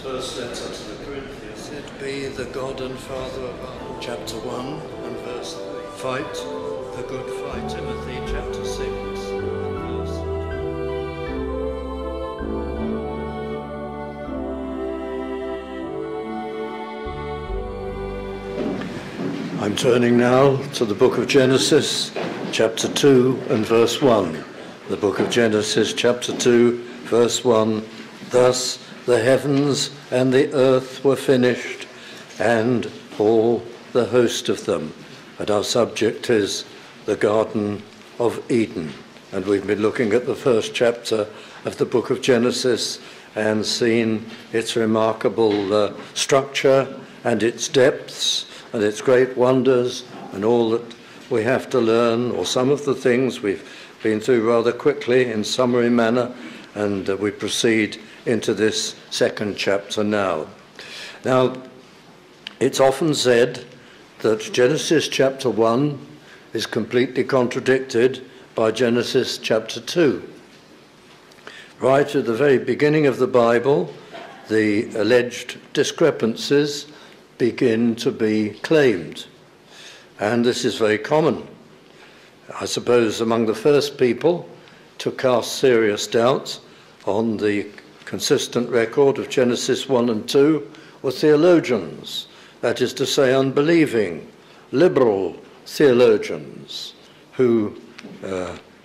First letter to the Corinthians. It be the God and Father of our chapter 1 and verse 3. Fight the good fight. Timothy chapter 6 verse. I'm turning now to the book of Genesis chapter 2 and verse 1. The book of Genesis chapter 2 verse 1. Thus the heavens and the earth were finished, and all the host of them. And our subject is the Garden of Eden. And we've been looking at the first chapter of the book of Genesis and seen its remarkable structure and its depths and its great wonders and all that we have to learn, or some of the things we've been through rather quickly in summary manner, and we proceed into this second chapter now. Now, it's often said that Genesis chapter 1 is completely contradicted by Genesis chapter 2. Right at the very beginning of the Bible, the alleged discrepancies begin to be claimed. And this is very common, I suppose, among the first people to cast serious doubt on the consistent record of Genesis 1 and 2 were theologians, that is to say, unbelieving, liberal theologians who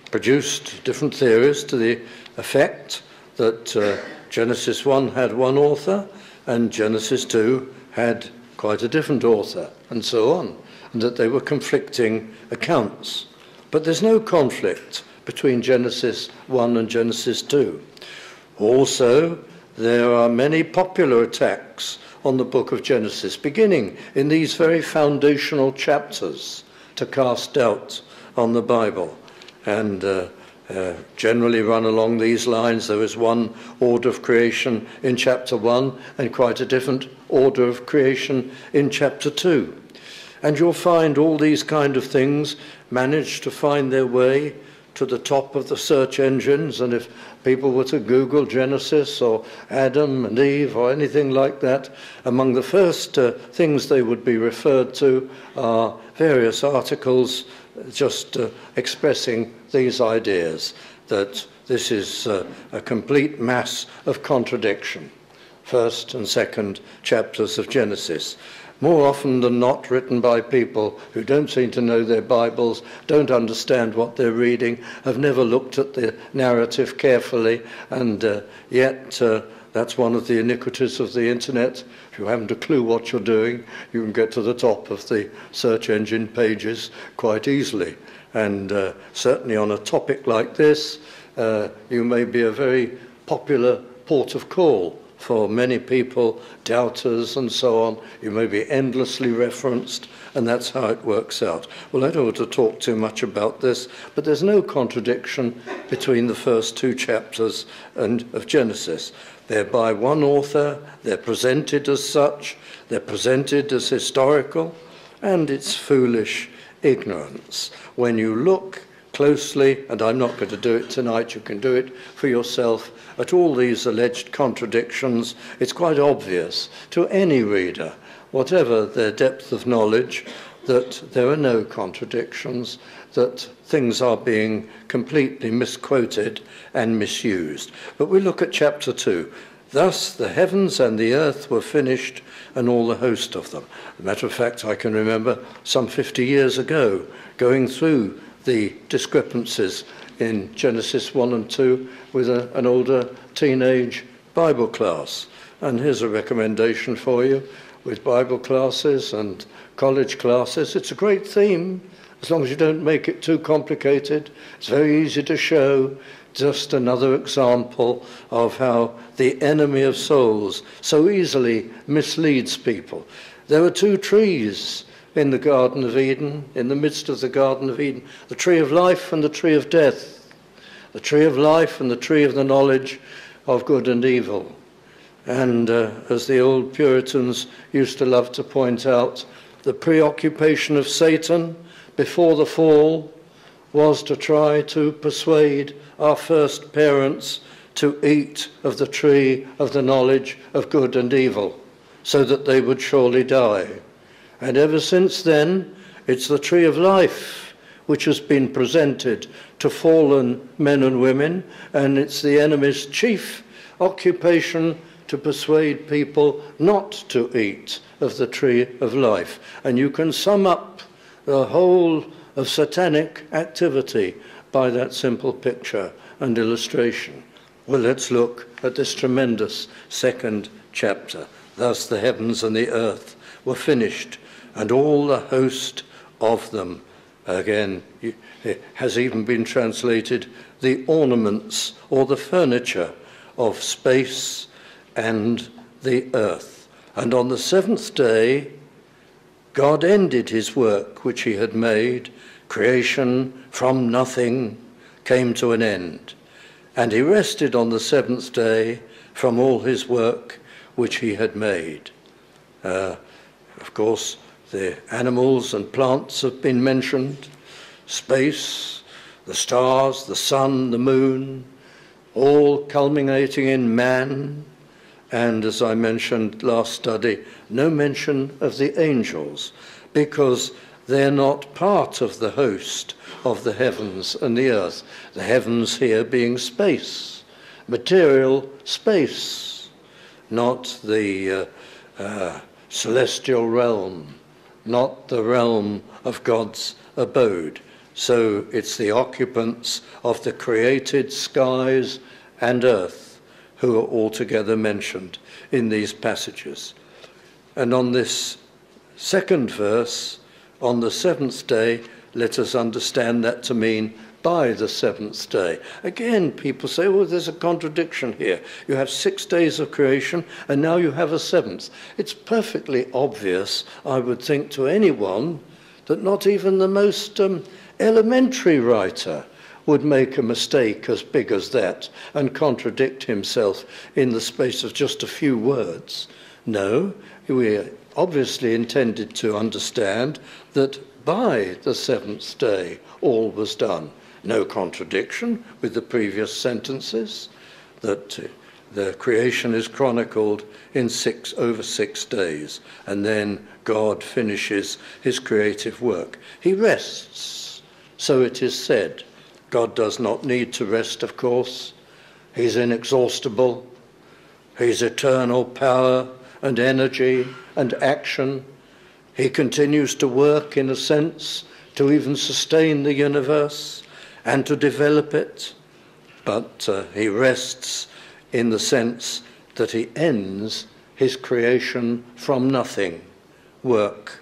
produced different theories to the effect that Genesis 1 had one author and Genesis 2 had quite a different author, and so on, and that they were conflicting accounts. But there's no conflict between Genesis 1 and Genesis 2. Also, there are many popular attacks on the book of Genesis, beginning in these very foundational chapters, to cast doubt on the Bible. And generally run along these lines. There is one order of creation in chapter 1 and quite a different order of creation in chapter 2. And you'll find all these kind of things manage to find their way to the top of the search engines, and if people were to Google Genesis or Adam and Eve or anything like that, among the first things they would be referred to are various articles just expressing these ideas, that this is a complete mass of contradiction. First and second chapters of Genesis. More often than not written by people who don't seem to know their Bibles, don't understand what they're reading, have never looked at the narrative carefully, and yet that's one of the iniquities of the internet. If you haven't a clue what you're doing, you can get to the top of the search engine pages quite easily. And certainly on a topic like this, you may be a very popular port of call for many people, doubters and so on. You may be endlessly referenced, and that's how it works out. Well, I don't want to talk too much about this, but there's no contradiction between the first two chapters of Genesis. They're by one author, they're presented as such, they're presented as historical, and it's foolish ignorance. When you look closely, and I'm not going to do it tonight, you can do it for yourself, at all these alleged contradictions, it's quite obvious to any reader, whatever their depth of knowledge, that there are no contradictions, that things are being completely misquoted and misused. But we look at chapter 2. Thus the heavens and the earth were finished, and all the host of them. As a matter of fact, I can remember some 50 years ago going through the discrepancies in Genesis 1 and 2 with an older teenage Bible class. And here's a recommendation for you with Bible classes and college classes. It's a great theme, as long as you don't make it too complicated. It's very easy to show. Just another example of how the enemy of souls so easily misleads people. There were two trees in the Garden of Eden, in the midst of the Garden of Eden, the tree of life and the tree of death, the tree of life and the tree of the knowledge of good and evil. And as the old Puritans used to love to point out, the preoccupation of Satan before the fall was to try to persuade our first parents to eat of the tree of the knowledge of good and evil, so that they would surely die. And ever since then, it's the tree of life which has been presented to fallen men and women, and it's the enemy's chief occupation to persuade people not to eat of the tree of life. And you can sum up the whole of satanic activity by that simple picture and illustration. Well, let's look at this tremendous second chapter. Thus the heavens and the earth were finished, and all the host of them. Again, it has even been translated the ornaments or the furniture of space and the earth. And on the seventh day, God ended his work which he had made. Creation from nothing came to an end. And he rested on the seventh day from all his work which he had made. Of course, the animals and plants have been mentioned, space, the stars, the sun, the moon, all culminating in man. And as I mentioned last study, no mention of the angels, because they're not part of the host of the heavens and the earth. The heavens here being space, material space, not the celestial realm, not the realm of God's abode. So it's the occupants of the created skies and earth who are altogether mentioned in these passages. And on this second verse, on the seventh day, let us understand that to mean by the seventh day. Again, people say, oh, there's a contradiction here. You have 6 days of creation, and now you have a seventh. It's perfectly obvious, I would think, to anyone that not even the most elementary writer would make a mistake as big as that and contradict himself in the space of just a few words. No, we obviously intended to understand that by the seventh day all was done. No contradiction with the previous sentences, that the creation is chronicled in over 6 days, and then God finishes his creative work. He rests, so it is said. God does not need to rest, of course. He's inexhaustible. He's eternal power and energy and action. He continues to work, in a sense, to even sustain the universe and to develop it. But he rests in the sense that he ends his creation from nothing work,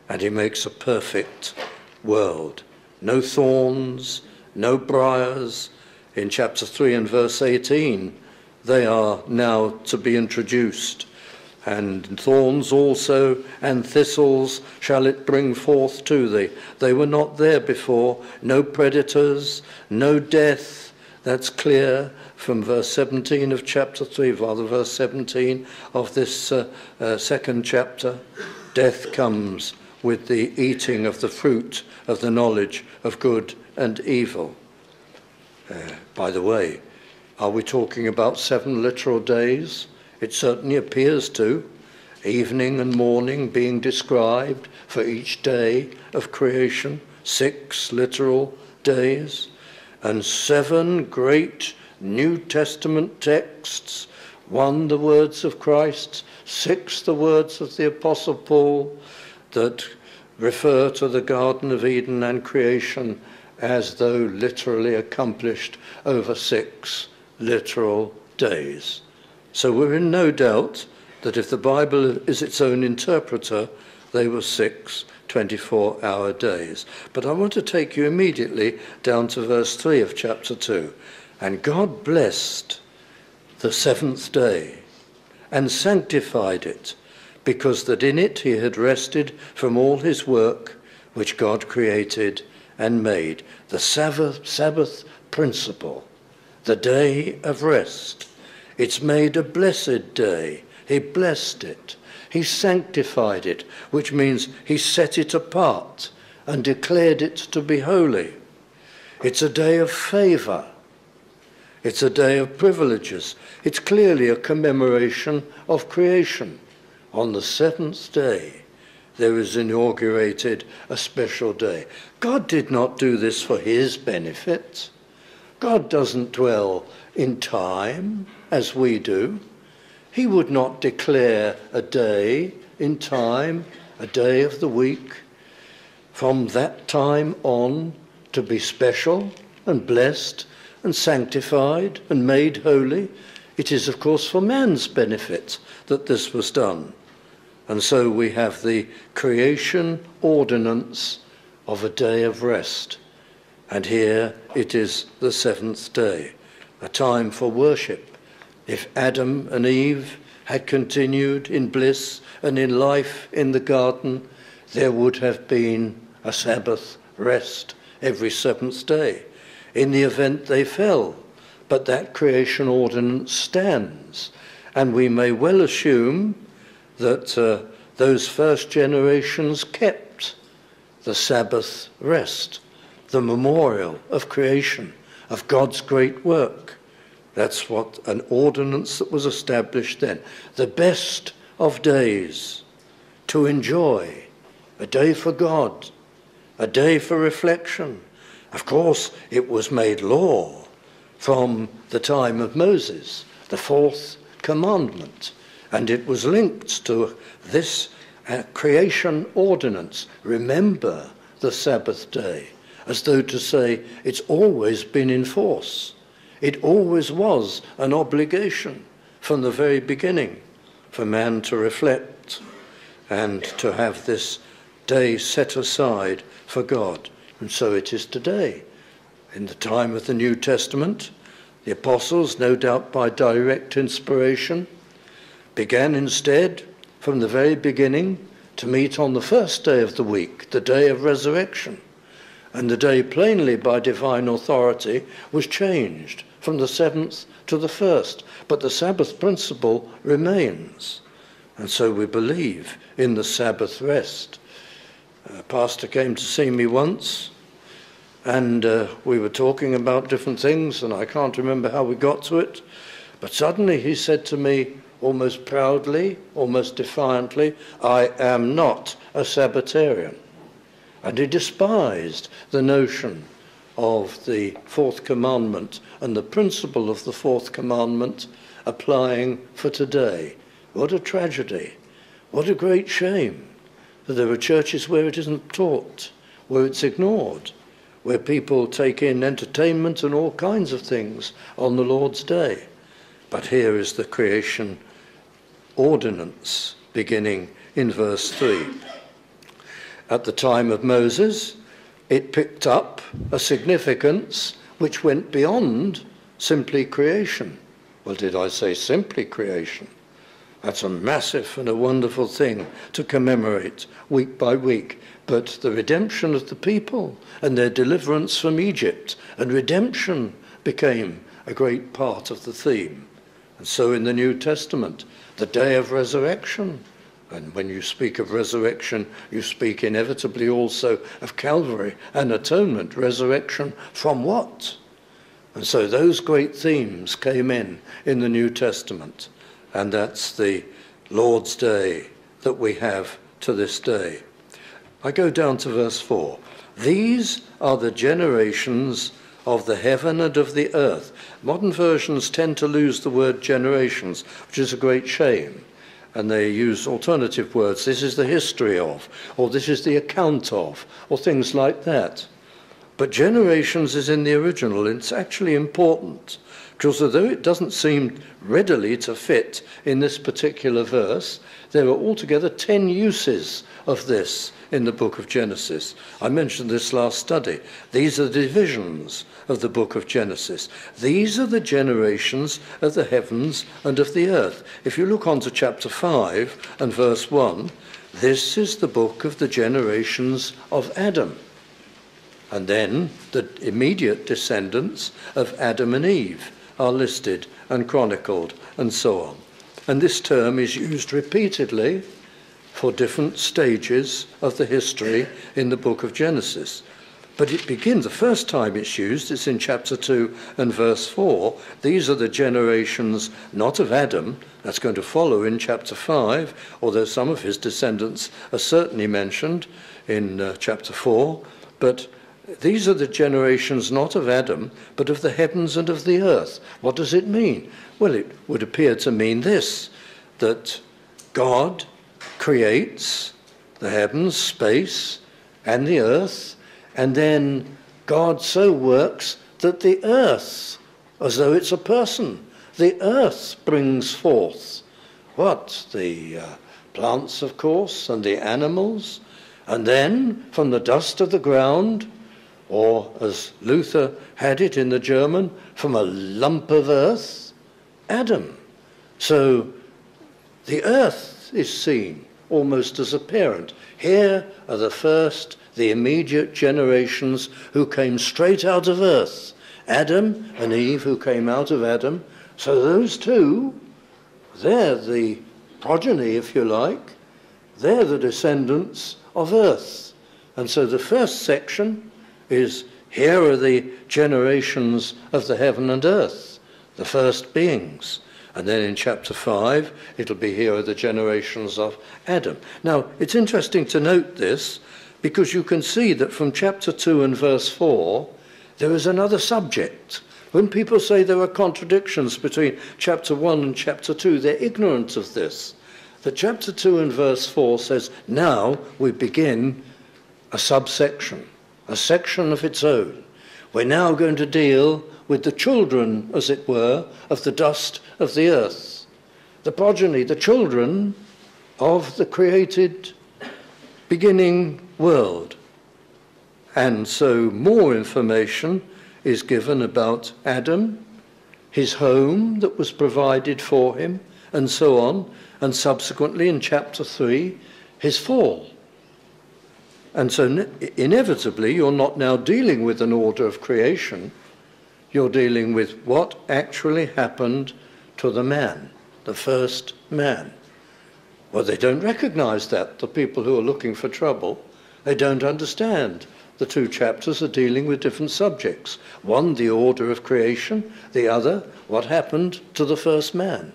and he makes a perfect world. No thorns, no briars. In chapter 3 and verse 18, they are now to be introduced. And thorns also and thistles shall it bring forth to thee. They were not there before. No predators, no death. That's clear from verse 17 of chapter 3, rather verse 17 of this second chapter. Death comes with the eating of the fruit of the knowledge of good and evil. By the way, are we talking about 7 literal days? It certainly appears to. Evening and morning being described for each day of creation. 6 literal days. And 7 great New Testament texts. 1 the words of Christ, 6 the words of the Apostle Paul, that refer to the Garden of Eden and creation as though literally accomplished over 6 literal days. So we're in no doubt that if the Bible is its own interpreter, they were 6 24-hour days. But I want to take you immediately down to verse 3 of chapter 2. And God blessed the 7th day and sanctified it, because that in it he had rested from all his work which God created and made. The Sabbath principle, the day of rest. It's made a blessed day. He blessed it. He sanctified it, which means he set it apart and declared it to be holy. It's a day of favor. It's a day of privileges. It's clearly a commemoration of creation. On the seventh day, there is inaugurated a special day. God did not do this for his benefit. God doesn't dwell in time as we do. He would not declare a day in time, a day of the week, from that time on to be special and blessed and sanctified and made holy. It is, of course, for man's benefit that this was done. And so we have the creation ordinance of a day of rest. And here it is the seventh day, a time for worship. If Adam and Eve had continued in bliss and in life in the garden, there would have been a Sabbath rest every seventh day. In the event they fell, but that creation ordinance stands, and we may well assume that those first generations kept the Sabbath rest, the memorial of creation, of God's great work. That's what an ordinance that was established then. The best of days to enjoy, a day for God, a day for reflection. Of course, it was made law from the time of Moses, the fourth commandment, and it was linked to this creation ordinance. Remember the Sabbath day, as though to say it's always been in force. It always was an obligation from the very beginning for man to reflect and to have this day set aside for God. And so it is today. In the time of the New Testament, the apostles, no doubt by direct inspiration, began instead from the very beginning to meet on the first day of the week, the day of resurrection. And the day plainly by divine authority was changed from the seventh to the first. But the Sabbath principle remains. And so we believe in the Sabbath rest. A pastor came to see me once, and we were talking about different things, and I can't remember how we got to it. But suddenly he said to me, almost proudly, almost defiantly, "I am not a Sabbatarian." And he despised the notion of the fourth commandment and the principle of the fourth commandment applying for today. What a tragedy. What a great shame that there are churches where it isn't taught, where it's ignored, where people take in entertainment and all kinds of things on the Lord's day. But here is the creation ordinance beginning in verse 3. At the time of Moses, it picked up a significance which went beyond simply creation. Well, did I say simply creation? That's a massive and a wonderful thing to commemorate week by week. But the redemption of the people and their deliverance from Egypt and redemption became a great part of the theme. And so in the New Testament, the day of resurrection, and when you speak of resurrection, you speak inevitably also of Calvary and atonement. Resurrection from what? And so those great themes came in the New Testament. And that's the Lord's Day that we have to this day. I go down to verse 4. These are the generations of the heaven and of the earth. Modern versions tend to lose the word generations, which is a great shame. And they use alternative words. This is the history of, or this is the account of, or things like that. But generations is in the original. It's actually important, because although it doesn't seem readily to fit in this particular verse, there are altogether 10 uses of this in the book of Genesis. I mentioned this last study. These are the divisions of the book of Genesis. These are the generations of the heavens and of the earth. If you look on to chapter 5 and verse 1, this is the book of the generations of Adam. And then the immediate descendants of Adam and Eve are listed and chronicled and so on. And this term is used repeatedly for different stages of the history in the book of Genesis. But it begins, the first time it's used, it's in chapter 2 and verse 4. These are the generations not of Adam, that's going to follow in chapter 5, although some of his descendants are certainly mentioned in chapter 4. But these are the generations not of Adam, but of the heavens and of the earth. What does it mean? Well, it would appear to mean this, that God creates the heavens, space, and the earth, and then God so works that the earth, as though it's a person, the earth brings forth what? The plants, of course, and the animals, and then from the dust of the ground, or as Luther had it in the German, from a lump of earth, Adam. So the earth is seen almost as a parent. Here are the immediate generations who came straight out of earth. Adam and Eve, who came out of Adam. So those two, they're the progeny, if you like. They're the descendants of earth. And so the first section is, here are the generations of the heaven and earth, the first beings. And then in chapter 5, it'll be, here are the generations of Adam. Now, it's interesting to note this, because you can see that from chapter 2 and verse 4, there is another subject. When people say there are contradictions between chapter 1 and chapter 2, they're ignorant of this. That chapter 2 and verse 4 says, now we begin a subsection, a section of its own. We're now going to deal with the children, as it were, of the dust of the earth. The progeny, the children of the created beginning world. And so more information is given about Adam, his home that was provided for him, and so on. And subsequently in chapter 3, his fall. And so inevitably, you're not now dealing with an order of creation. You're dealing with what actually happened to the man, the first man. Well, they don't recognize that, the people who are looking for trouble. They don't understand. The two chapters are dealing with different subjects. One, the order of creation. The other, what happened to the first man.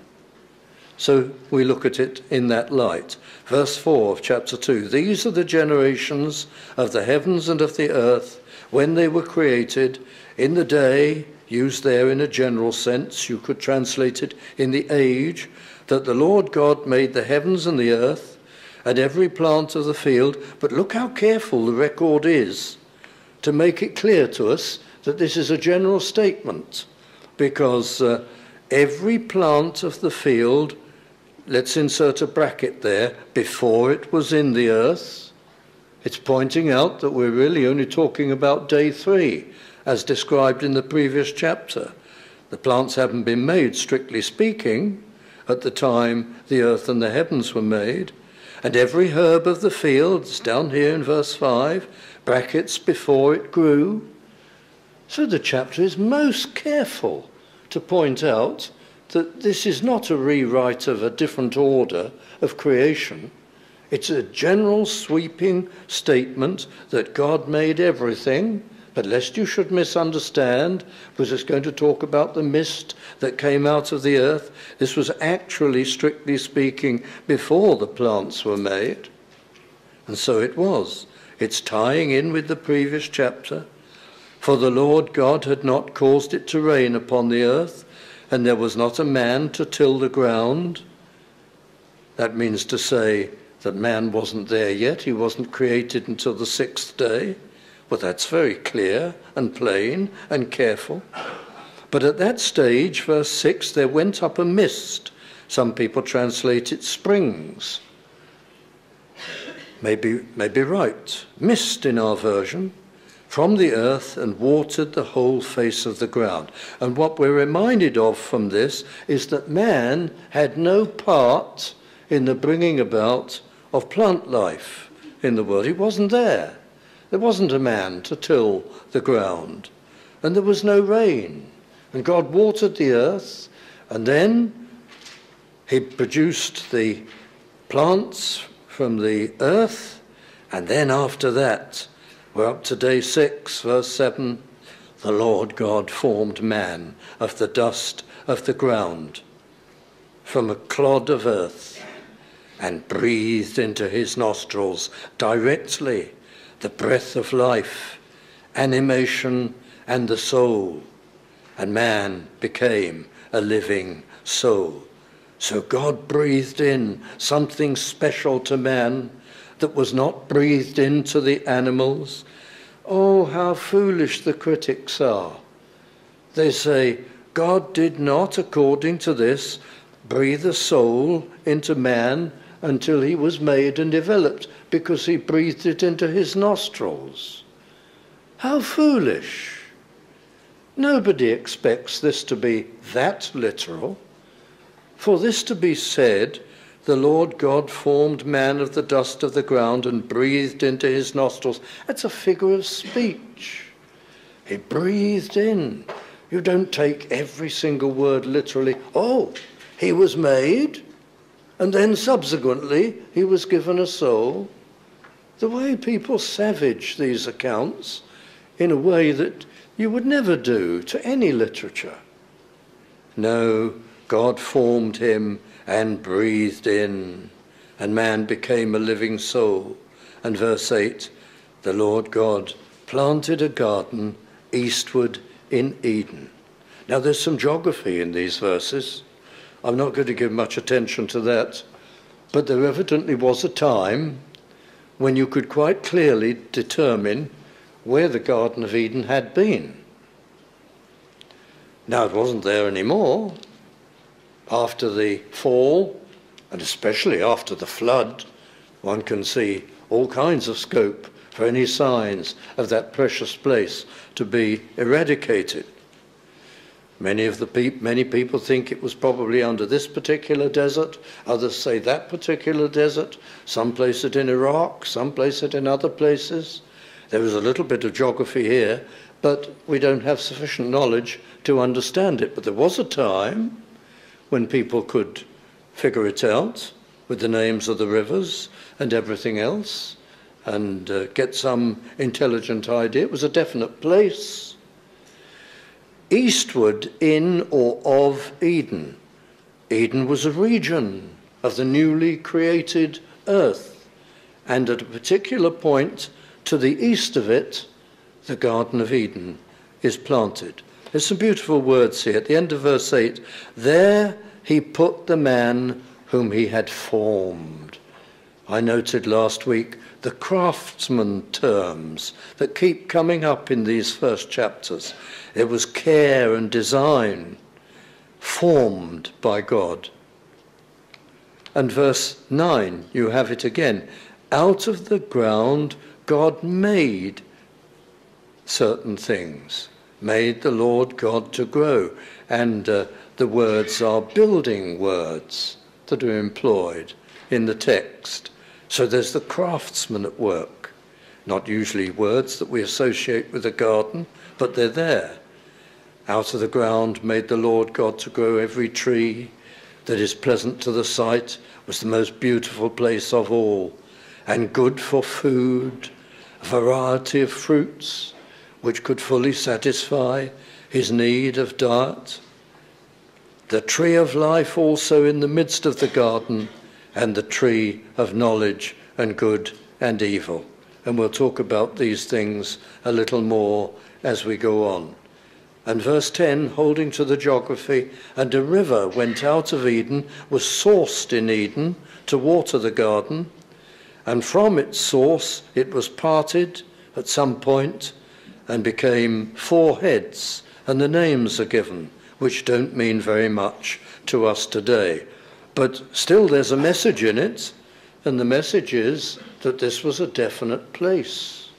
So we look at it in that light. Verse 4 of chapter 2, these are the generations of the heavens and of the earth when they were created in the day, used there in a general sense, you could translate it in the age, that the Lord God made the heavens and the earth and every plant of the field. But look how careful the record is to make it clear to us that this is a general statement, because every plant of the field, let's insert a bracket there, before it was in the earth. It's pointing out that we're really only talking about day 3, as described in the previous chapter. The plants haven't been made, strictly speaking, at the time the earth and the heavens were made. And every herb of the field, it's down here in verse 5, brackets, before it grew. So the chapter is most careful to point out that this is not a rewrite of a different order of creation. It's a general sweeping statement that God made everything, but lest you should misunderstand, because it's going to talk about the mist that came out of the earth. This was actually, strictly speaking, before the plants were made. And so it was. It's tying in with the previous chapter. For the Lord God had not caused it to rain upon the earth, and there was not a man to till the ground. That means to say that man wasn't there yet. He wasn't created until the 6th day. Well, that's very clear and plain and careful. But at that stage, verse 6, there went up a mist. Some people translate it springs. Maybe right. Mist in our version. From the earth, and watered the whole face of the ground. And what we're reminded of from this is that man had no part in the bringing about of plant life in the world. He wasn't there. There wasn't a man to till the ground. And there was no rain. And God watered the earth, and then he produced the plants from the earth, and then after that, We're up to day 6, verse 7. The Lord God formed man of the dust of the ground, from a clod of earth, and breathed into his nostrils directly the breath of life, animation, and the soul. And man became a living soul. So God breathed in something special to man that was not breathed into the animals. Oh, how foolish the critics are. They say, God did not, according to this, breathe a soul into man until he was made and developed, because he breathed it into his nostrils. How foolish. Nobody expects this to be that literal. For this to be said, the Lord God formed man of the dust of the ground and breathed into his nostrils. That's a figure of speech. He breathed in. You don't take every single word literally. Oh, he was made, and then subsequently he was given a soul. The way people savage these accounts in a way that you would never do to any literature. No, God formed him and breathed in, and man became a living soul. And verse 8, the Lord God planted a garden eastward in Eden. Now there's some geography in these verses. I'm not going to give much attention to that, but there evidently was a time when you could quite clearly determine where the Garden of Eden had been. Now it wasn't there anymore. After the fall, and especially after the flood, one can see all kinds of scope for any signs of that precious place to be eradicated. Many people think it was probably under this particular desert. Others say that particular desert. Some place it in Iraq, some place it in other places. There is a little bit of geography here, but we don't have sufficient knowledge to understand it. But there was a time when people could figure it out with the names of the rivers and everything else, and get some intelligent idea. It was a definite place. Eastward in or of Eden. Eden was a region of the newly created earth, and at a particular point to the east of it, the Garden of Eden is planted. There's some beautiful words here. At the end of verse 8, there he put the man whom he had formed. I noted last week the craftsman terms that keep coming up in these first chapters. It was care and design, formed by God. And verse 9, you have it again. Out of the ground, God made certain things, made the Lord God to grow. And the words are building words that are employed in the text. So there's the craftsman at work. Not usually words that we associate with a garden, but they're there. Out of the ground made the Lord God to grow every tree that is pleasant to the sight, was the most beautiful place of all, and good for food, a variety of fruits which could fully satisfy his need of diet. The tree of life also in the midst of the garden, and the tree of knowledge and good and evil. And we'll talk about these things a little more as we go on. And verse 10, holding to the geography, and a river went out of Eden, was sourced in Eden to water the garden, and from its source it was parted at some point and became 4 heads, and the names are given, which don't mean very much to us today. But still there's a message in it, and the message is that this was a definite place.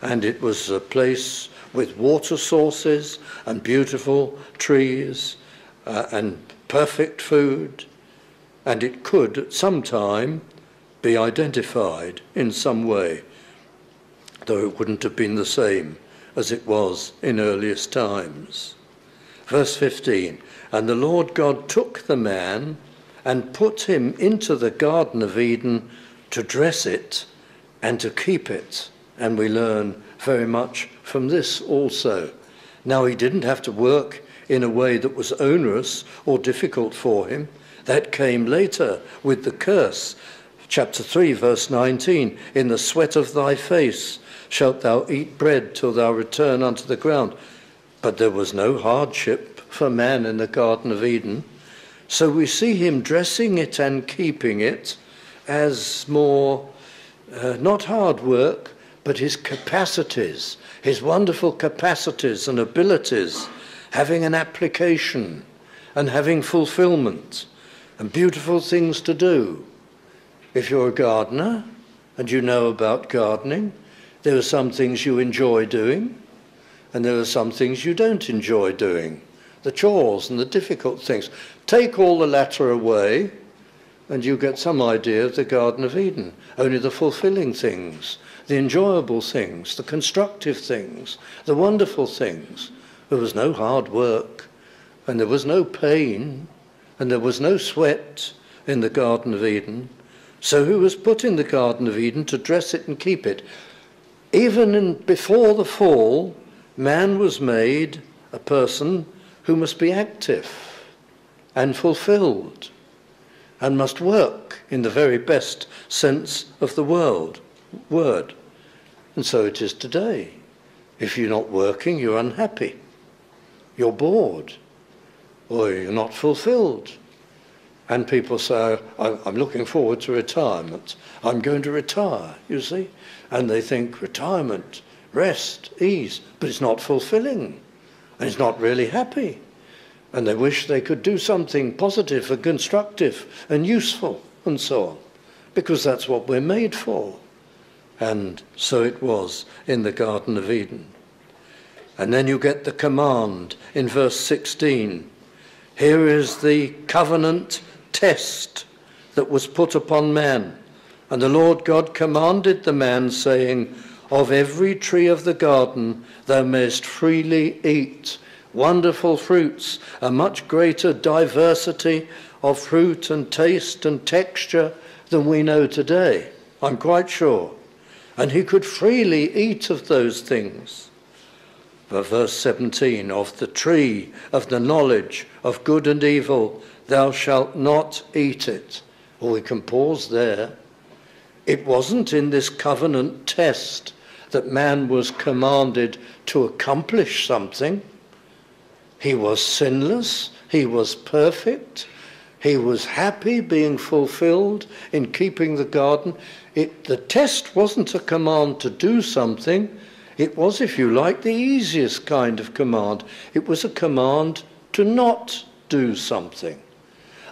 And it was a place with water sources and beautiful trees and perfect food, and it could at some time be identified in some way, though it wouldn't have been the same as it was in earliest times. Verse 15, and the Lord God took the man and put him into the Garden of Eden to dress it and to keep it. And we learn very much from this also. Now, he didn't have to work in a way that was onerous or difficult for him. That came later with the curse. Chapter 3, verse 19, in the sweat of thy face shalt thou eat bread till thou return unto the ground. But there was no hardship for man in the Garden of Eden. So we see him dressing it and keeping it as more, not hard work, but his capacities, his wonderful capacities and abilities, having an application and having fulfillment and beautiful things to do. If you're a gardener and you know about gardening, there are some things you enjoy doing and there are some things you don't enjoy doing. The chores and the difficult things. Take all the latter away and you get some idea of the Garden of Eden. Only the fulfilling things, the enjoyable things, the constructive things, the wonderful things. There was no hard work and there was no pain and there was no sweat in the Garden of Eden. So who was put in the Garden of Eden to dress it and keep it? Even before the fall, man was made a person who must be active and fulfilled and must work in the very best sense of the word. And so it is today. If you're not working, you're unhappy. You're bored. Or you're not fulfilled. And people say, I'm looking forward to retirement. I'm going to retire, you see. And they think retirement, rest, ease, but it's not fulfilling. And it's not really happy. And they wish they could do something positive and constructive and useful and so on. Because that's what we're made for. And so it was in the Garden of Eden. And then you get the command in verse 16. Here is the covenant test that was put upon man. And the Lord God commanded the man, saying, of every tree of the garden thou mayest freely eat, wonderful fruits, a much greater diversity of fruit and taste and texture than we know today, I'm quite sure. And he could freely eat of those things. But verse 17, of the tree of the knowledge of good and evil, thou shalt not eat it. Well, we can pause there. It wasn't in this covenant test that man was commanded to accomplish something. He was sinless, he was perfect, he was happy being fulfilled in keeping the garden. The test wasn't a command to do something. It was, if you like, the easiest kind of command. It was a command to not do something.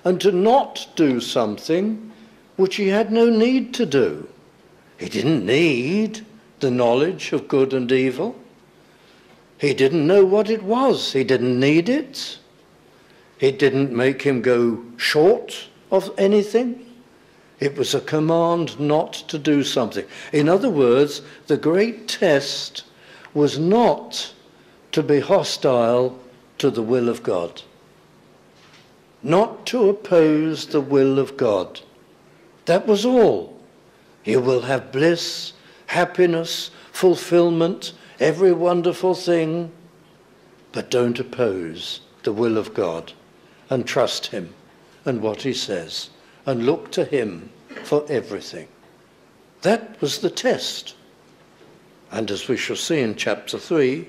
And to not do something which he had no need to do. He didn't need the knowledge of good and evil. He didn't know what it was. He didn't need it. It didn't make him go short of anything. It was a command not to do something. In other words, the great test was not to be hostile to the will of God. Not to oppose the will of God. That was all. You will have bliss, happiness, fulfillment, every wonderful thing, but don't oppose the will of God and trust him and what he says and look to him for everything. That was the test. And as we shall see in chapter 3,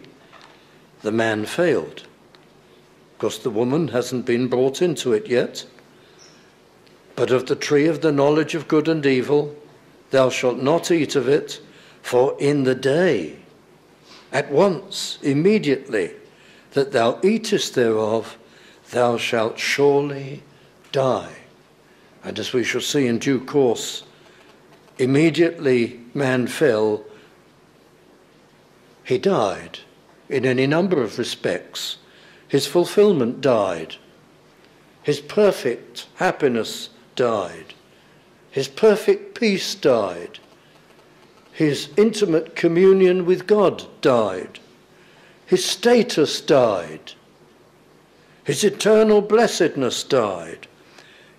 the man failed. Because the woman hasn't been brought into it yet. But of the tree of the knowledge of good and evil, thou shalt not eat of it, for in the day, at once, immediately, that thou eatest thereof, thou shalt surely die. And as we shall see in due course, immediately man fell, he died in any number of respects. His fulfillment died. His perfect happiness died. His perfect peace died. His intimate communion with God died. His status died. His eternal blessedness died.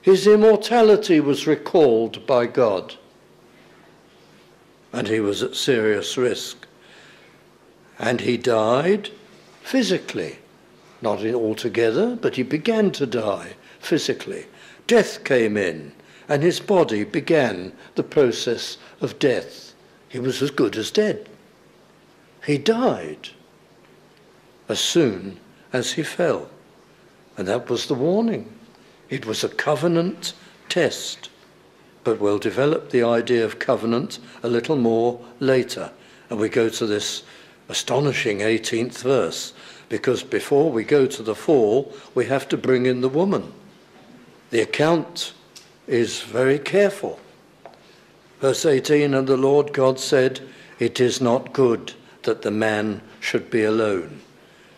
His immortality was recalled by God. and he was at serious risk. And he died physically, not altogether, but he began to die physically. Death came in, and his body began the process of death. He was as good as dead. He died as soon as he fell. And that was the warning. It was a covenant test. But we'll develop the idea of covenant a little more later. And we go to this astonishing 18th verse, because before we go to the fall, we have to bring in the woman. The account is very careful. Verse 18, and the Lord God said, it is not good that the man should be alone.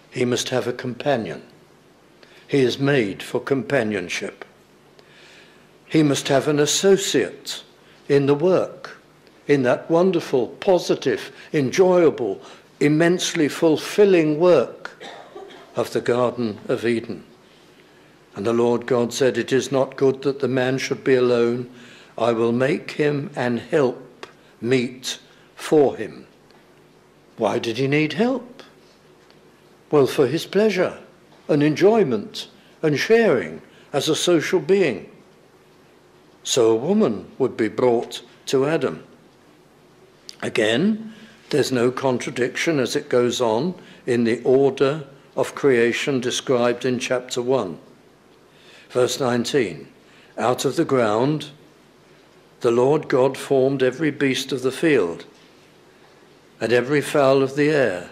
He must have a companion. He is made for companionship. He must have an associate in the work, in that wonderful, positive, enjoyable, immensely fulfilling work of the Garden of Eden. And the Lord God said, it is not good that the man should be alone. I will make him an help meet for him. Why did he need help? Well, for his pleasure and enjoyment and sharing as a social being. So a woman would be brought to Adam. Again, there's no contradiction as it goes on in the order of creation described in chapter 1. Verse 19, out of the ground the Lord God formed every beast of the field and every fowl of the air,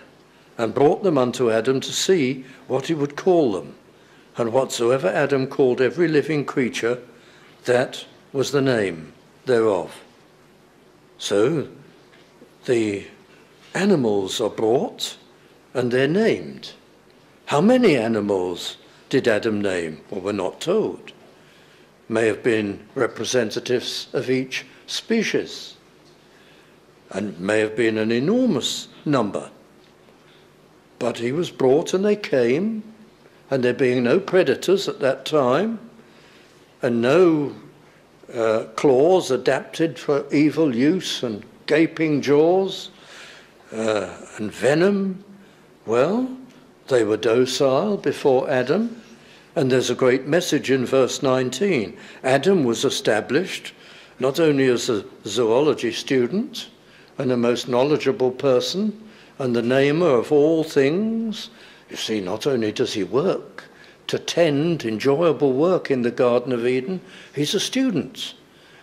and brought them unto Adam to see what he would call them. And whatsoever Adam called every living creature, that was the name thereof. So the animals are brought and they're named. How many animals did Adam name? Well, we're not told. May have been representatives of each species, and may have been an enormous number. But he was brought and they came, and there being no predators at that time, and no claws adapted for evil use, and gaping jaws, and venom, well, they were docile before Adam. And there's a great message in verse 19. Adam was established not only as a zoology student and a most knowledgeable person and the namer of all things. You see, not only does he work to tend enjoyable work in the Garden of Eden, he's a student.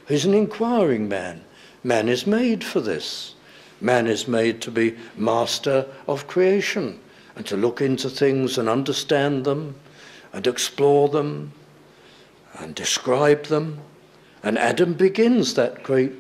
He's an inquiring man. Man is made for this. Man is made to be master of creation and to look into things and understand them and explore them and describe them. And Adam begins that great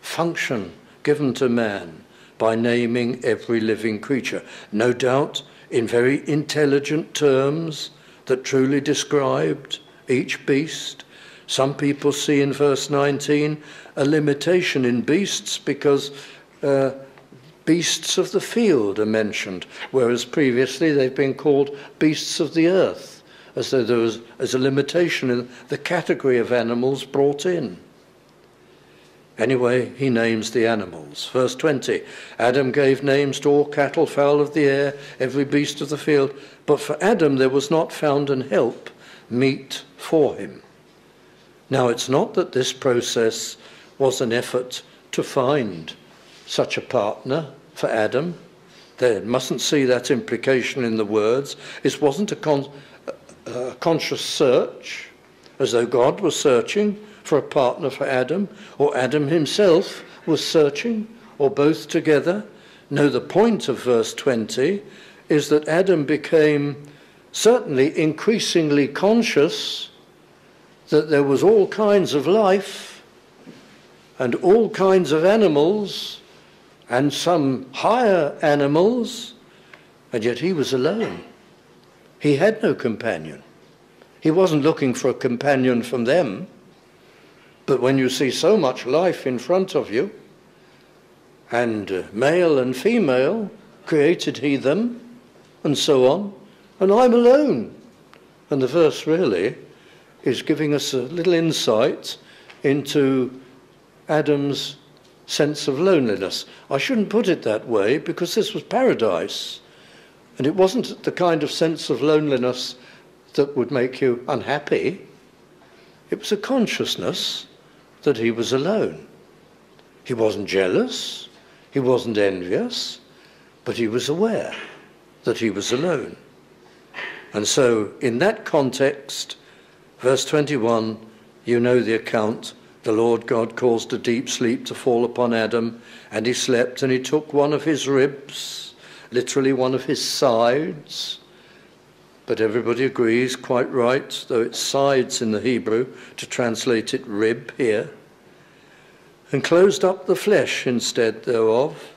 function given to man by naming every living creature, no doubt in very intelligent terms that truly described each beast. Some people see in verse 19 a limitation in beasts because beasts of the field are mentioned, whereas previously they've been called beasts of the earth, as though there was a limitation in the category of animals brought in. Anyway, he names the animals. Verse 20, Adam gave names to all cattle, fowl of the air, every beast of the field. But for Adam there was not found an help meet for him. Now, it's not that this process was an effort to find such a partner for Adam. They mustn't see that implication in the words. It wasn't a conscious search, as though God was searching for a partner for Adam, or Adam himself was searching, or both together. No, the point of verse 20 is that Adam became certainly increasingly conscious that there was all kinds of life and all kinds of animals and some higher animals, and yet he was alone. He had no companion. He wasn't looking for a companion from them. But when you see so much life in front of you, and male and female, created he them, and so on, and I'm alone. And the verse really is giving us a little insight into Adam's sense of loneliness. I shouldn't put it that way, because this was paradise. And it wasn't the kind of sense of loneliness that would make you unhappy. It was a consciousness that he was alone. He wasn't jealous, he wasn't envious, but he was aware that he was alone. And so, in that context, verse 21, you know the account. The Lord God caused a deep sleep to fall upon Adam, and he slept, and he took one of his ribs, literally one of his sides, but everybody agrees, quite right, though it's sides in the Hebrew, to translate it rib here, and closed up the flesh instead thereof,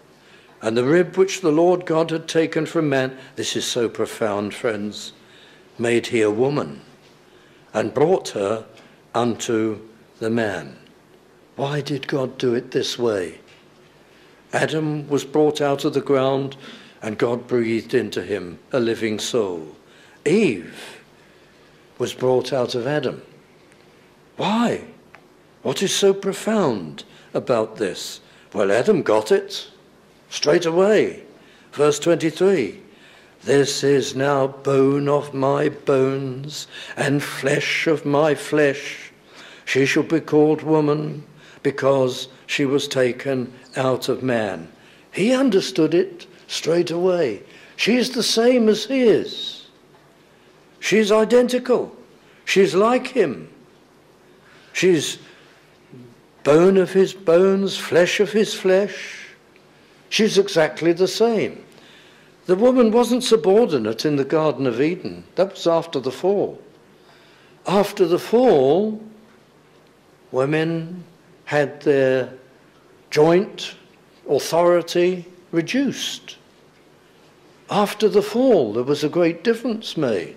and the rib which the Lord God had taken from man, this is so profound, friends, made he a woman, and brought her unto the man. Why did God do it this way? Adam was brought out of the ground, and God breathed into him a living soul. Eve was brought out of Adam. Why? What is so profound about this? Well, Adam got it straight away. Verse 23, this is now bone of my bones and flesh of my flesh. She shall be called woman because she was taken out of man. He understood it straight away. She's the same as he is. She's identical. She's like him. She's bone of his bones, flesh of his flesh. She's exactly the same. The woman wasn't subordinate in the Garden of Eden. That was after the fall. After the fall, women had their joint authority reduced. After the fall, there was a great difference made.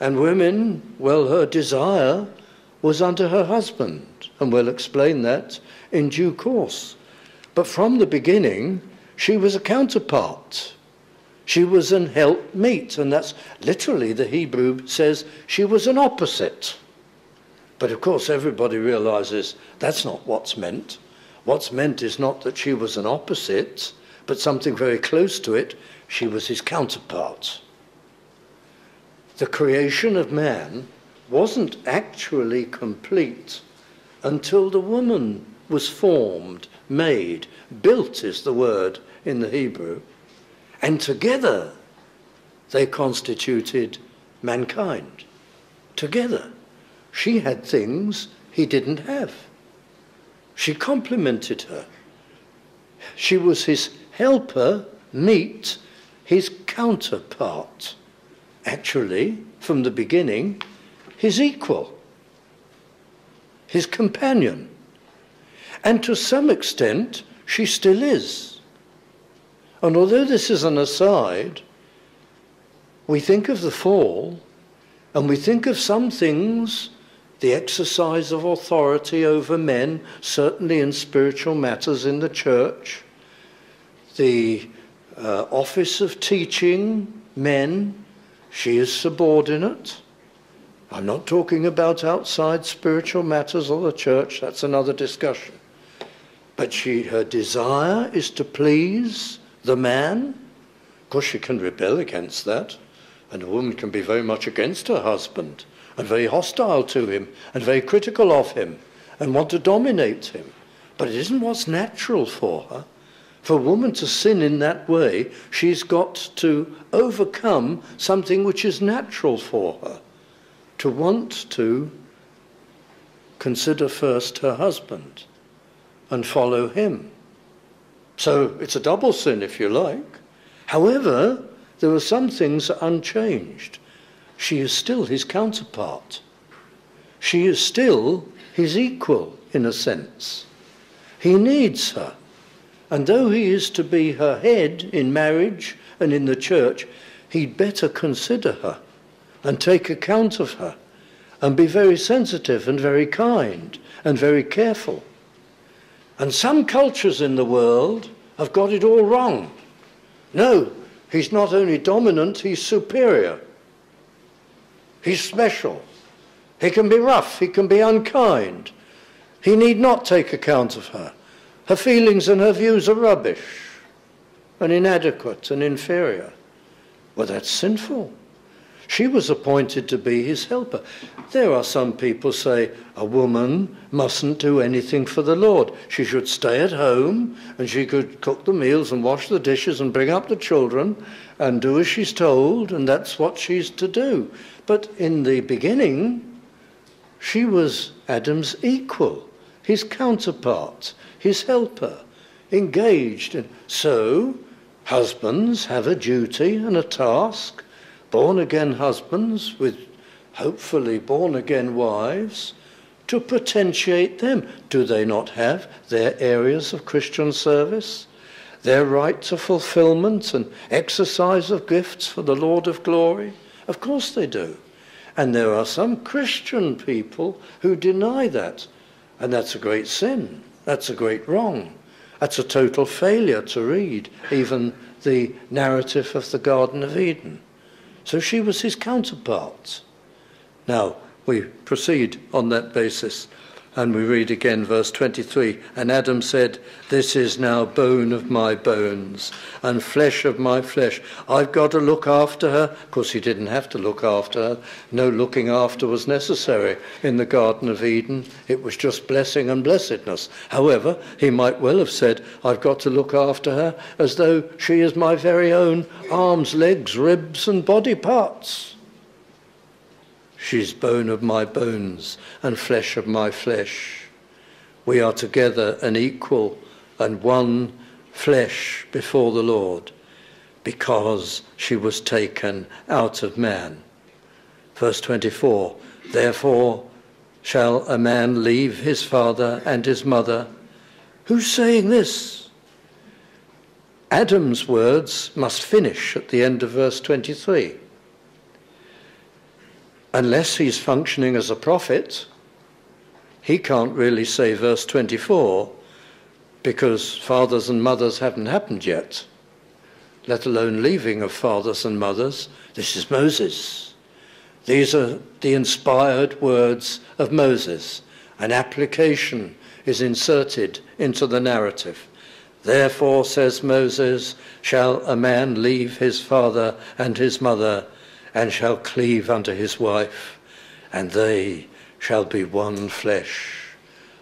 And women, well, her desire was unto her husband, and we'll explain that in due course. But from the beginning, she was a counterpart. She was an helpmeet, and that's literally the Hebrew says she was an opposite. But of course, everybody realizes that's not what's meant. What's meant is not that she was an opposite, but something very close to it. She was his counterpart. The creation of man wasn't actually complete until the woman was formed, made, built is the word in the Hebrew, and together they constituted mankind. Together. She had things he didn't have. She complemented her. She was his helper, meet his counterpart. Actually, from the beginning, his equal, his companion. And to some extent, she still is. And although this is an aside, we think of the fall, and we think of some things, the exercise of authority over men, certainly in spiritual matters in the church, the office of teaching men, she is subordinate. I'm not talking about outside spiritual matters or the church, that's another discussion. But her desire is to please the man. Of course, she can rebel against that, and a woman can be very much against her husband, and very hostile to him, and very critical of him, and want to dominate him. But it isn't what's natural for her. For a woman to sin in that way, she's got to overcome something which is natural for her, to want to consider first her husband and follow him. So it's a double sin, if you like. However, there are some things unchanged. She is still his counterpart. She is still his equal, in a sense. He needs her. And though he is to be her head in marriage and in the church, he'd better consider her and take account of her and be very sensitive and very kind and very careful. And some cultures in the world have got it all wrong. No, he's not only dominant, he's superior. He's special. He can be rough, he can be unkind. He need not take account of her. Her feelings and her views are rubbish and inadequate and inferior. Well, that's sinful. She was appointed to be his helper. There are some people say a woman mustn't do anything for the Lord. She should stay at home and she could cook the meals and wash the dishes and bring up the children and do as she's told, and that's what she's to do. But in the beginning, she was Adam's equal, his counterpart, his helper, engaged. And so husbands have a duty and a task. Born-again husbands with hopefully born-again wives, to potentiate them. Do they not have their areas of Christian service, their right to fulfillment and exercise of gifts for the Lord of glory? Of course they do. And there are some Christian people who deny that. And that's a great sin. That's a great wrong. That's a total failure to read even the narrative of the Garden of Eden. So she was his counterpart. Now, we proceed on that basis, and we read again verse 23. And Adam said, "This is now bone of my bones and flesh of my flesh. I've got to look after her." Of course, he didn't have to look after her. No looking after was necessary in the Garden of Eden. It was just blessing and blessedness. However, he might well have said, "I've got to look after her as though she is my very own arms, legs, ribs, and body parts. She's bone of my bones and flesh of my flesh. We are together an equal and one flesh before the Lord, because she was taken out of man." Verse 24, "Therefore shall a man leave his father and his mother." Who's saying this? Adam's words must finish at the end of verse 23. Unless he's functioning as a prophet, he can't really say verse 24, because fathers and mothers haven't happened yet, let alone leaving of fathers and mothers. This is Moses. These are the inspired words of Moses. An application is inserted into the narrative. "Therefore, says Moses, shall a man leave his father and his mother, and shall cleave unto his wife, and they shall be one flesh,"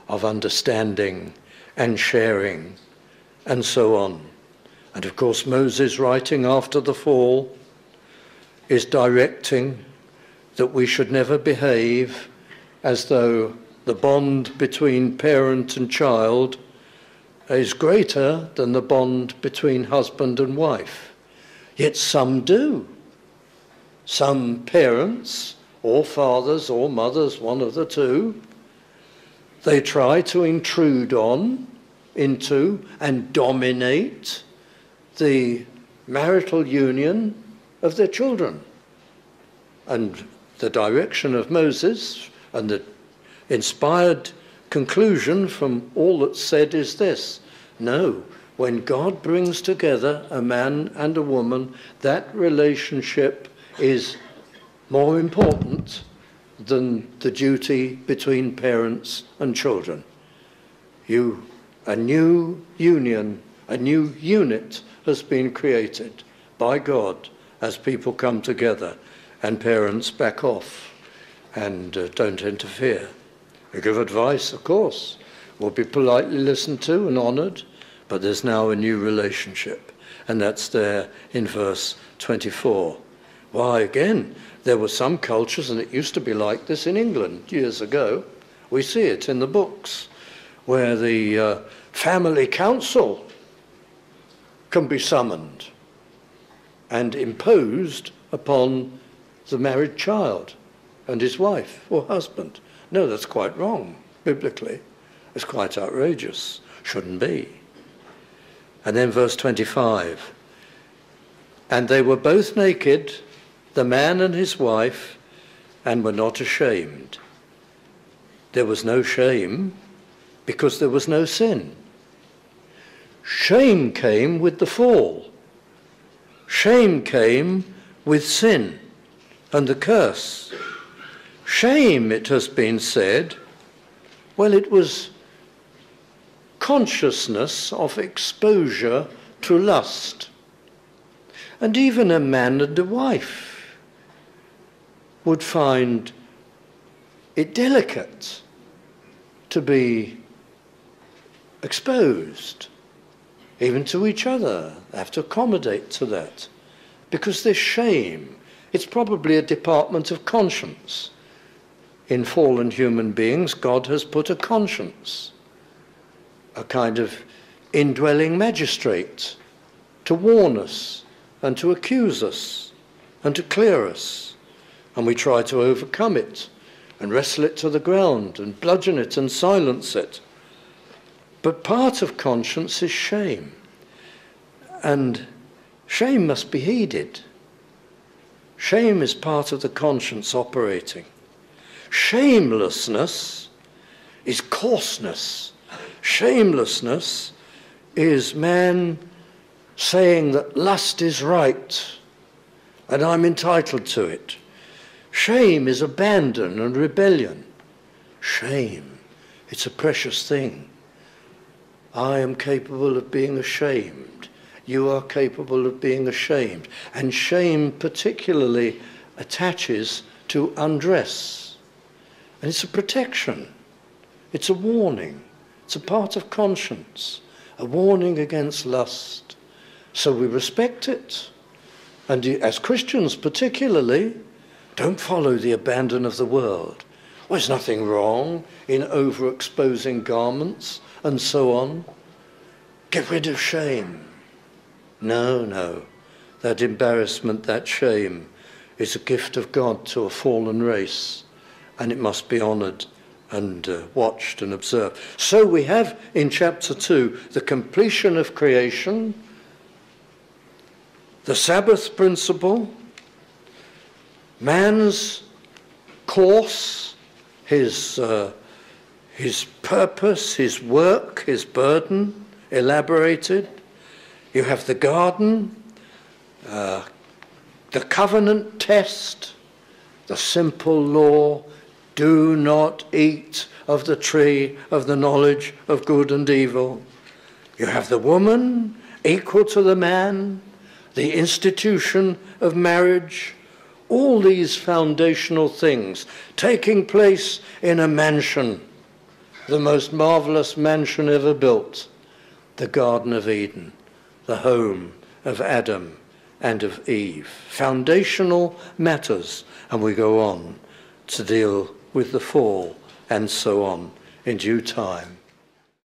of understanding and sharing, and so on. And of course, Moses, writing after the fall, is directing that we should never behave as though the bond between parent and child is greater than the bond between husband and wife. Yet some do. Some parents, or fathers, or mothers, one of the two, they try to intrude on, into, and dominate the marital union of their children. And the direction of Moses and the inspired conclusion from all that's said is this: no, when God brings together a man and a woman, that relationship is more important than the duty between parents and children. A new union, a new unit has been created by God as people come together, and parents back off and don't interfere. They give advice, of course, will be politely listened to and honoured, but there's now a new relationship, and that's there in verse 24. Why, again, there were some cultures, and it used to be like this in England years ago. We see it in the books, where the family council can be summoned and imposed upon the married child and his wife or husband. No, that's quite wrong, biblically. It's quite outrageous. Shouldn't be. And then verse 25. "And they were both naked, the man and his wife, and were not ashamed." There was no shame because there was no sin. Shame came with the fall. Shame came with sin and the curse. Shame, it has been said, well, it was consciousness of exposure to lust. And even a man and a wife would find it delicate to be exposed, even to each other. They have to accommodate to that. Because there's shame. It's probably a department of conscience. In fallen human beings, God has put a conscience, a kind of indwelling magistrate, to warn us and to accuse us and to clear us. And we try to overcome it and wrestle it to the ground and bludgeon it and silence it. But part of conscience is shame. And shame must be heeded. Shame is part of the conscience operating. Shamelessness is coarseness. Shamelessness is man saying that lust is right and I'm entitled to it. Shame is abandon and rebellion. Shame, it's a precious thing. I am capable of being ashamed. You are capable of being ashamed. And shame particularly attaches to undress. And it's a protection. It's a warning. It's a part of conscience. A warning against lust. So we respect it. And as Christians particularly, don't follow the abandon of the world. Well, there's nothing wrong in overexposing garments and so on. Get rid of shame. No, no. That embarrassment, that shame is a gift of God to a fallen race, and it must be honoured and watched and observed. So we have in chapter 2 the completion of creation, the Sabbath principle, man's course, his purpose, his work, his burden elaborated. You have the garden, the covenant test, the simple law, do not eat of the tree of the knowledge of good and evil. You have the woman equal to the man, the institution of marriage, all these foundational things taking place in a mansion, the most marvelous mansion ever built, the Garden of Eden, the home of Adam and of Eve. Foundational matters, and we go on to deal with the fall and so on in due time.